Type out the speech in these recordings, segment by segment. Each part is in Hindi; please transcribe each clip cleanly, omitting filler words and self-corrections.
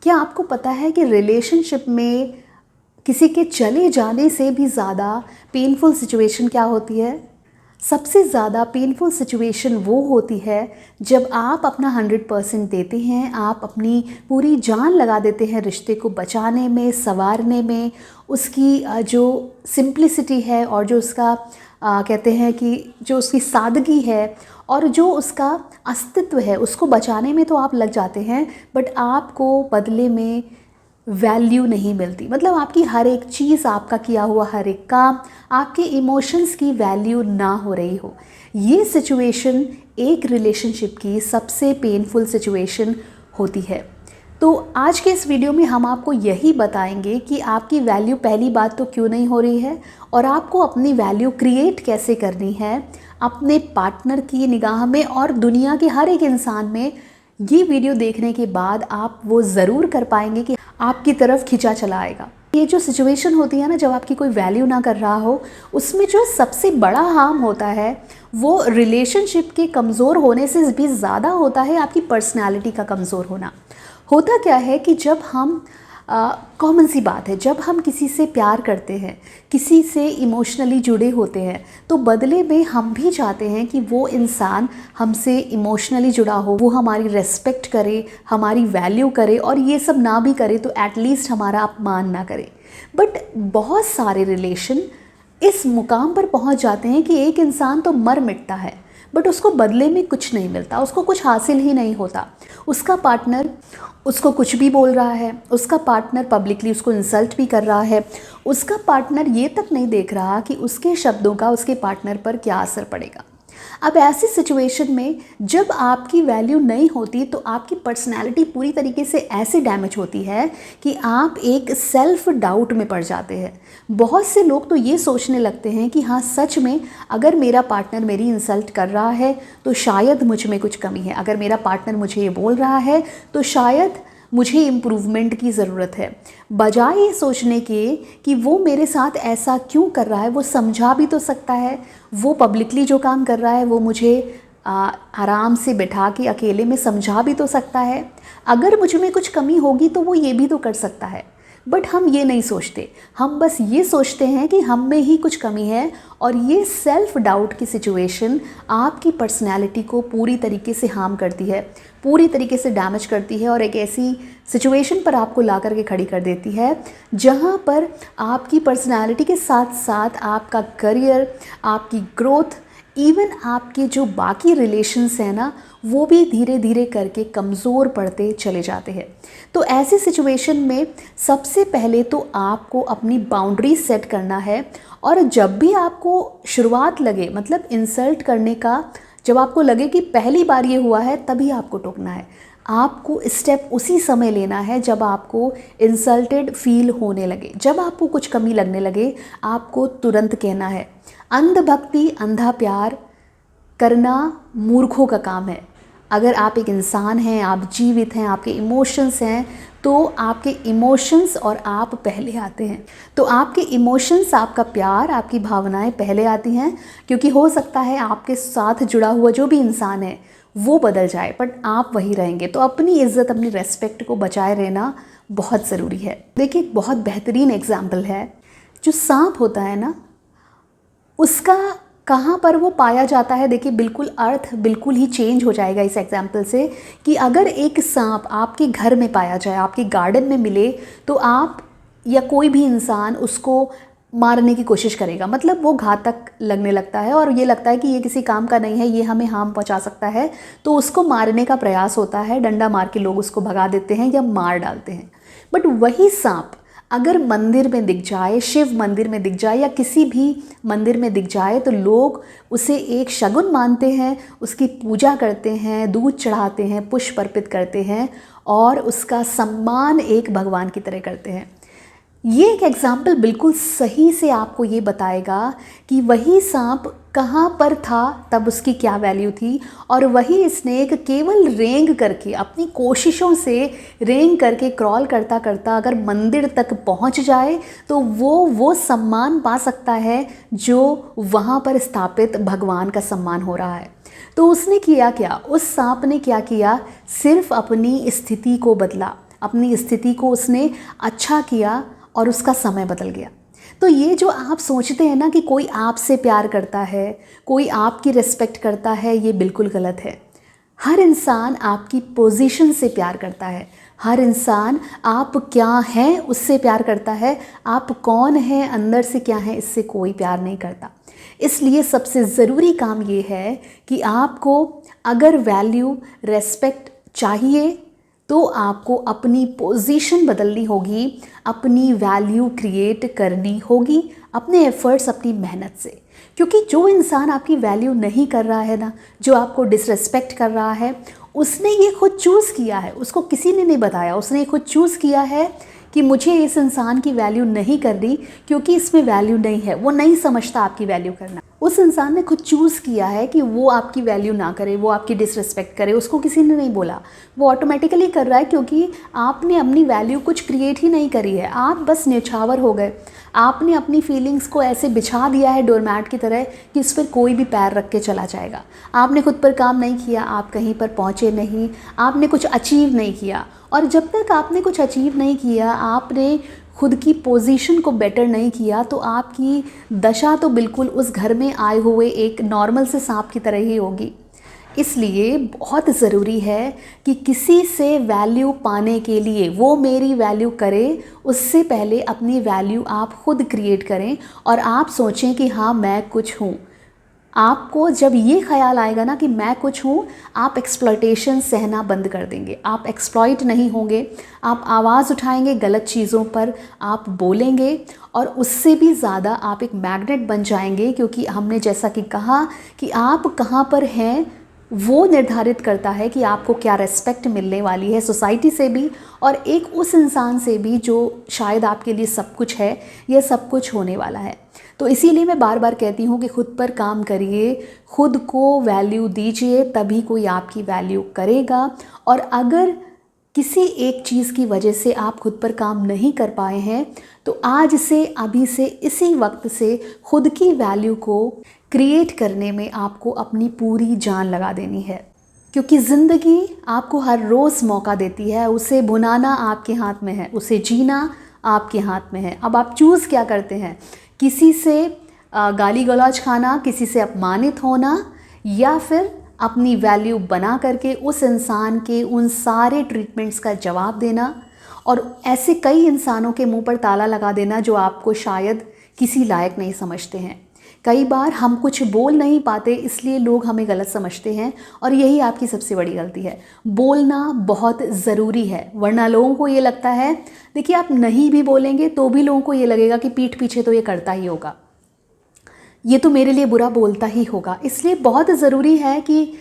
क्या आपको पता है कि रिलेशनशिप में किसी के चले जाने से भी ज़्यादा पेनफुल सिचुएशन क्या होती है? सबसे ज़्यादा पेनफुल सिचुएशन वो होती है जब आप अपना 100% देते हैं, आप अपनी पूरी जान लगा देते हैं रिश्ते को बचाने में, संवारने में, उसकी जो सिंप्लिसिटी है और जो उसका कहते हैं कि जो उसकी सादगी है और जो उसका अस्तित्व है, उसको बचाने में तो आप लग जाते हैं, बट आपको बदले में वैल्यू नहीं मिलती। मतलब आपकी हर एक चीज़, आपका किया हुआ हर एक काम, आपके इमोशंस की वैल्यू ना हो रही हो। ये सिचुएशन एक रिलेशनशिप की सबसे पेनफुल सिचुएशन होती है। तो आज के इस वीडियो में हम आपको यही बताएंगे कि आपकी वैल्यू पहली बात तो क्यों नहीं हो रही है और आपको अपनी वैल्यू क्रिएट कैसे करनी है अपने पार्टनर की निगाह में और दुनिया के हर एक इंसान में। ये वीडियो देखने के बाद आप वो ज़रूर कर पाएंगे कि आपकी तरफ खिंचा चला आएगा। ये जो सिचुएशन होती है ना, जब आपकी कोई वैल्यू ना कर रहा हो, उसमें जो सबसे बड़ा हार्म होता है वो रिलेशनशिप के कमज़ोर होने से भी ज़्यादा होता है आपकी पर्सनैलिटी का कमज़ोर होना। होता क्या है कि जब हम कॉमन सी बात है, जब हम किसी से प्यार करते हैं, किसी से इमोशनली जुड़े होते हैं, तो बदले में हम भी चाहते हैं कि वो इंसान हमसे इमोशनली जुड़ा हो, वो हमारी रेस्पेक्ट करे, हमारी वैल्यू करे, और ये सब ना भी करे तो एटलीस्ट हमारा अपमान ना करे। बट बहुत सारे रिलेशन इस मुकाम पर पहुंच जाते हैं कि एक इंसान तो मर मिटता है बट उसको बदले में कुछ नहीं मिलता, उसको कुछ हासिल ही नहीं होता। उसका पार्टनर उसको कुछ भी बोल रहा है, उसका पार्टनर पब्लिकली उसको इंसल्ट भी कर रहा है, उसका पार्टनर ये तक नहीं देख रहा कि उसके शब्दों का उसके पार्टनर पर क्या असर पड़ेगा। अब ऐसी सिचुएशन में जब आपकी वैल्यू नहीं होती तो आपकी पर्सनैलिटी पूरी तरीके से ऐसे डैमेज होती है कि आप एक सेल्फ डाउट में पड़ जाते हैं। बहुत से लोग तो ये सोचने लगते हैं कि हाँ, सच में अगर मेरा पार्टनर मेरी इंसल्ट कर रहा है तो शायद मुझ में कुछ कमी है, अगर मेरा पार्टनर मुझे ये बोल रहा है तो शायद मुझे इम्प्रूवमेंट की ज़रूरत है। बजाय ये सोचने के कि वो मेरे साथ ऐसा क्यों कर रहा है, वो समझा भी तो सकता है, वो पब्लिकली जो काम कर रहा है वो मुझे आराम से बैठा के अकेले में समझा भी तो सकता है, अगर मुझ में कुछ कमी होगी तो वो ये भी तो कर सकता है। बट हम ये नहीं सोचते, हम बस ये सोचते हैं कि हम में ही कुछ कमी है, और ये सेल्फ डाउट की सिचुएशन आपकी पर्सनैलिटी को पूरी तरीके से हार्म करती है, पूरी तरीके से डैमेज करती है, और एक ऐसी सिचुएशन पर आपको ला कर के खड़ी कर देती है जहाँ पर आपकी पर्सनैलिटी के साथ साथ आपका करियर, आपकी ग्रोथ, इवन आपके जो बाकी रिलेशंस हैं ना, वो भी धीरे धीरे करके कमज़ोर पड़ते चले जाते हैं। तो ऐसी सिचुएशन में सबसे पहले तो आपको अपनी बाउंड्री सेट करना है, और जब भी आपको शुरुआत लगे, मतलब इंसल्ट करने का, जब आपको लगे कि पहली बार ये हुआ है, तभी आपको टोकना है। आपको स्टेप उसी समय लेना है जब आपको इंसल्टेड फील होने लगे, जब आपको कुछ कमी लगने लगे, आपको तुरंत कहना है। अंध भक्ति अंधा प्यार करना मूर्खों का काम है। अगर आप एक इंसान हैं, आप जीवित हैं, आपके इमोशंस हैं, तो आपके इमोशंस और आप पहले आते हैं। तो आपके इमोशंस, आपका प्यार, आपकी भावनाएं पहले आती हैं, क्योंकि हो सकता है आपके साथ जुड़ा हुआ जो भी इंसान है वो बदल जाए बट आप वही रहेंगे। तो अपनी इज्जत, अपनी रेस्पेक्ट को बचाए रहना बहुत ज़रूरी है। देखिए, एक बहुत बेहतरीन एग्जाम्पल है, जो सांप होता है ना, उसका कहाँ पर वो पाया जाता है। देखिए, बिल्कुल अर्थ बिल्कुल ही चेंज हो जाएगा इस एग्जाम्पल से, कि अगर एक सांप आपके घर में पाया जाए, आपके गार्डन में मिले, तो आप या कोई भी इंसान उसको मारने की कोशिश करेगा। मतलब वो घातक लगने लगता है और ये लगता है कि ये किसी काम का नहीं है, ये हमें हार्म पहुंचा सकता है, तो उसको मारने का प्रयास होता है। डंडा मार के लोग उसको भगा देते हैं या मार डालते हैं। बट वही सांप अगर मंदिर में दिख जाए, शिव मंदिर में दिख जाए या किसी भी मंदिर में दिख जाए, तो लोग उसे एक शगुन मानते हैं, उसकी पूजा करते हैं, दूध चढ़ाते हैं, पुष्प अर्पित करते हैं और उसका सम्मान एक भगवान की तरह करते हैं। ये एक एग्जाम्पल बिल्कुल सही से आपको ये बताएगा कि वही सांप कहाँ पर था तब उसकी क्या वैल्यू थी, और वही स्नेक केवल रेंग करके, अपनी कोशिशों से रेंग करके, क्रॉल करता करता अगर मंदिर तक पहुँच जाए तो वो सम्मान पा सकता है जो वहाँ पर स्थापित भगवान का सम्मान हो रहा है। तो उसने किया क्या, उस सांप ने क्या किया, सिर्फ अपनी स्थिति को बदला, अपनी स्थिति को उसने अच्छा किया और उसका समय बदल गया। तो ये जो आप सोचते हैं ना कि कोई आपसे प्यार करता है, कोई आपकी रिस्पेक्ट करता है, ये बिल्कुल गलत है। हर इंसान आपकी पोजीशन से प्यार करता है, हर इंसान आप क्या हैं उससे प्यार करता है, आप कौन हैं अंदर से क्या हैं इससे कोई प्यार नहीं करता। इसलिए सबसे ज़रूरी काम ये है कि आपको अगर वैल्यू रेस्पेक्ट चाहिए तो आपको अपनी पोजीशन बदलनी होगी, अपनी वैल्यू क्रिएट करनी होगी अपने एफ़र्ट्स, अपनी मेहनत से। क्योंकि जो इंसान आपकी वैल्यू नहीं कर रहा है ना, जो आपको डिसरिस्पेक्ट कर रहा है, उसने ये खुद चूज़ किया है, उसको किसी ने नहीं बताया, उसने खुद चूज़ किया है कि मुझे इस इंसान की वैल्यू नहीं करनी क्योंकि इसमें वैल्यू नहीं है। वो नहीं समझता आपकी वैल्यू करना। उस इंसान ने खुद चूज़ किया है कि वो आपकी वैल्यू ना करे, वो आपकी डिसरिस्पेक्ट करे, उसको किसी ने नहीं बोला, वो ऑटोमेटिकली कर रहा है क्योंकि आपने अपनी वैल्यू कुछ क्रिएट ही नहीं करी है। आप बस न्यौछावर हो गए, आपने अपनी फीलिंग्स को ऐसे बिछा दिया है डोरमैट की तरह कि इस पर कोई भी पैर रख के चला जाएगा। आपने खुद पर काम नहीं किया, आप कहीं पर पहुँचे नहीं, आपने कुछ अचीव नहीं किया। और जब तक आपने कुछ अचीव नहीं किया, आपने खुद की पोजीशन को बेटर नहीं किया, तो आपकी दशा तो बिल्कुल उस घर में आए हुए एक नॉर्मल से सांप की तरह ही होगी। इसलिए बहुत ज़रूरी है कि किसी से वैल्यू पाने के लिए वो मेरी वैल्यू करे, उससे पहले अपनी वैल्यू आप खुद क्रिएट करें और आप सोचें कि हाँ मैं कुछ हूँ। आपको जब ये ख्याल आएगा ना कि मैं कुछ हूँ, आप एक्सप्लॉयटेशन सहना बंद कर देंगे, आप एक्सप्लॉइट नहीं होंगे, आप आवाज़ उठाएंगे गलत चीज़ों पर, आप बोलेंगे और उससे भी ज़्यादा आप एक मैग्नेट बन जाएंगे। क्योंकि हमने जैसा कि कहा कि आप कहाँ पर हैं वो निर्धारित करता है कि आपको क्या रेस्पेक्ट मिलने वाली है सोसाइटी से भी और एक उस इंसान से भी जो शायद आपके लिए सब कुछ है, यह सब कुछ होने वाला है। तो इसीलिए मैं बार बार कहती हूँ कि खुद पर काम करिए, खुद को वैल्यू दीजिए, तभी कोई आपकी वैल्यू करेगा। और अगर किसी एक चीज़ की वजह से आप खुद पर काम नहीं कर पाए हैं तो आज से, अभी से, इसी वक्त से खुद की वैल्यू को क्रिएट करने में आपको अपनी पूरी जान लगा देनी है। क्योंकि ज़िंदगी आपको हर रोज़ मौका देती है, उसे भुनाना आपके हाथ में है, उसे जीना आपके हाथ में है। अब आप चूज़ क्या करते हैं, किसी से गाली गलौज खाना, किसी से अपमानित होना, या फिर अपनी वैल्यू बना करके उस इंसान के उन सारे ट्रीटमेंट्स का जवाब देना और ऐसे कई इंसानों के मुंह पर ताला लगा देना जो आपको शायद किसी लायक नहीं समझते हैं। कई बार हम कुछ बोल नहीं पाते इसलिए लोग हमें गलत समझते हैं और यही आपकी सबसे बड़ी गलती है। बोलना बहुत ज़रूरी है, वरना लोगों को ये लगता है, देखिए आप नहीं भी बोलेंगे तो भी लोगों को ये लगेगा कि पीठ पीछे तो ये करता ही होगा, ये तो मेरे लिए बुरा बोलता ही होगा। इसलिए बहुत ज़रूरी है कि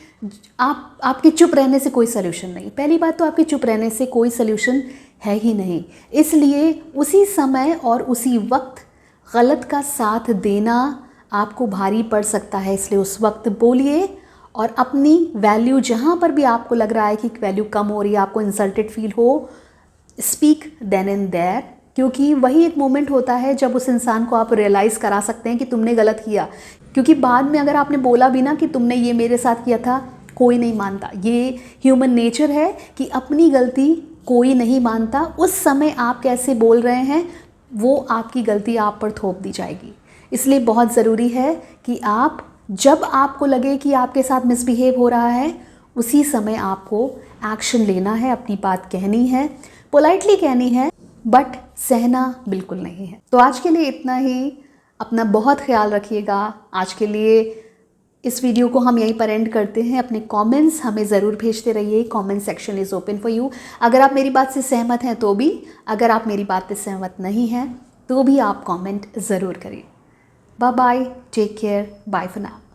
आपके चुप रहने से कोई सल्यूशन नहीं। पहली बात तो आपके चुप रहने से कोई सल्यूशन है ही नहीं। इसलिए उसी समय और उसी वक्त गलत का साथ देना आपको भारी पड़ सकता है, इसलिए उस वक्त बोलिए और अपनी वैल्यू जहाँ पर भी आपको लग रहा है कि वैल्यू कम हो रही है, आपको इंसल्टेड फील हो, स्पीक देन एंड देयर। क्योंकि वही एक मोमेंट होता है जब उस इंसान को आप रियलाइज़ करा सकते हैं कि तुमने गलत किया। क्योंकि बाद में अगर आपने बोला भी ना कि तुमने ये मेरे साथ किया था, कोई नहीं मानता। ये ह्यूमन नेचर है कि अपनी गलती कोई नहीं मानता। उस समय आप कैसे बोल रहे हैं वो आपकी गलती आप पर थोप दी जाएगी। इसलिए बहुत ज़रूरी है कि आप जब आपको लगे कि आपके साथ मिसबिहेव हो रहा है, उसी समय आपको एक्शन लेना है, अपनी बात कहनी है, पोलाइटली कहनी है, बट सहना बिल्कुल नहीं है। तो आज के लिए इतना ही। अपना बहुत ख्याल रखिएगा। आज के लिए इस वीडियो को हम यहीं पर एंड करते हैं। अपने कमेंट्स हमें ज़रूर भेजते रहिए, comment section is open for you. अगर आप मेरी बात से सहमत हैं तो भी, अगर आप मेरी बात से सहमत नहीं हैं तो भी आप कमेंट ज़रूर करिए। Bye bye, take care, bye for now.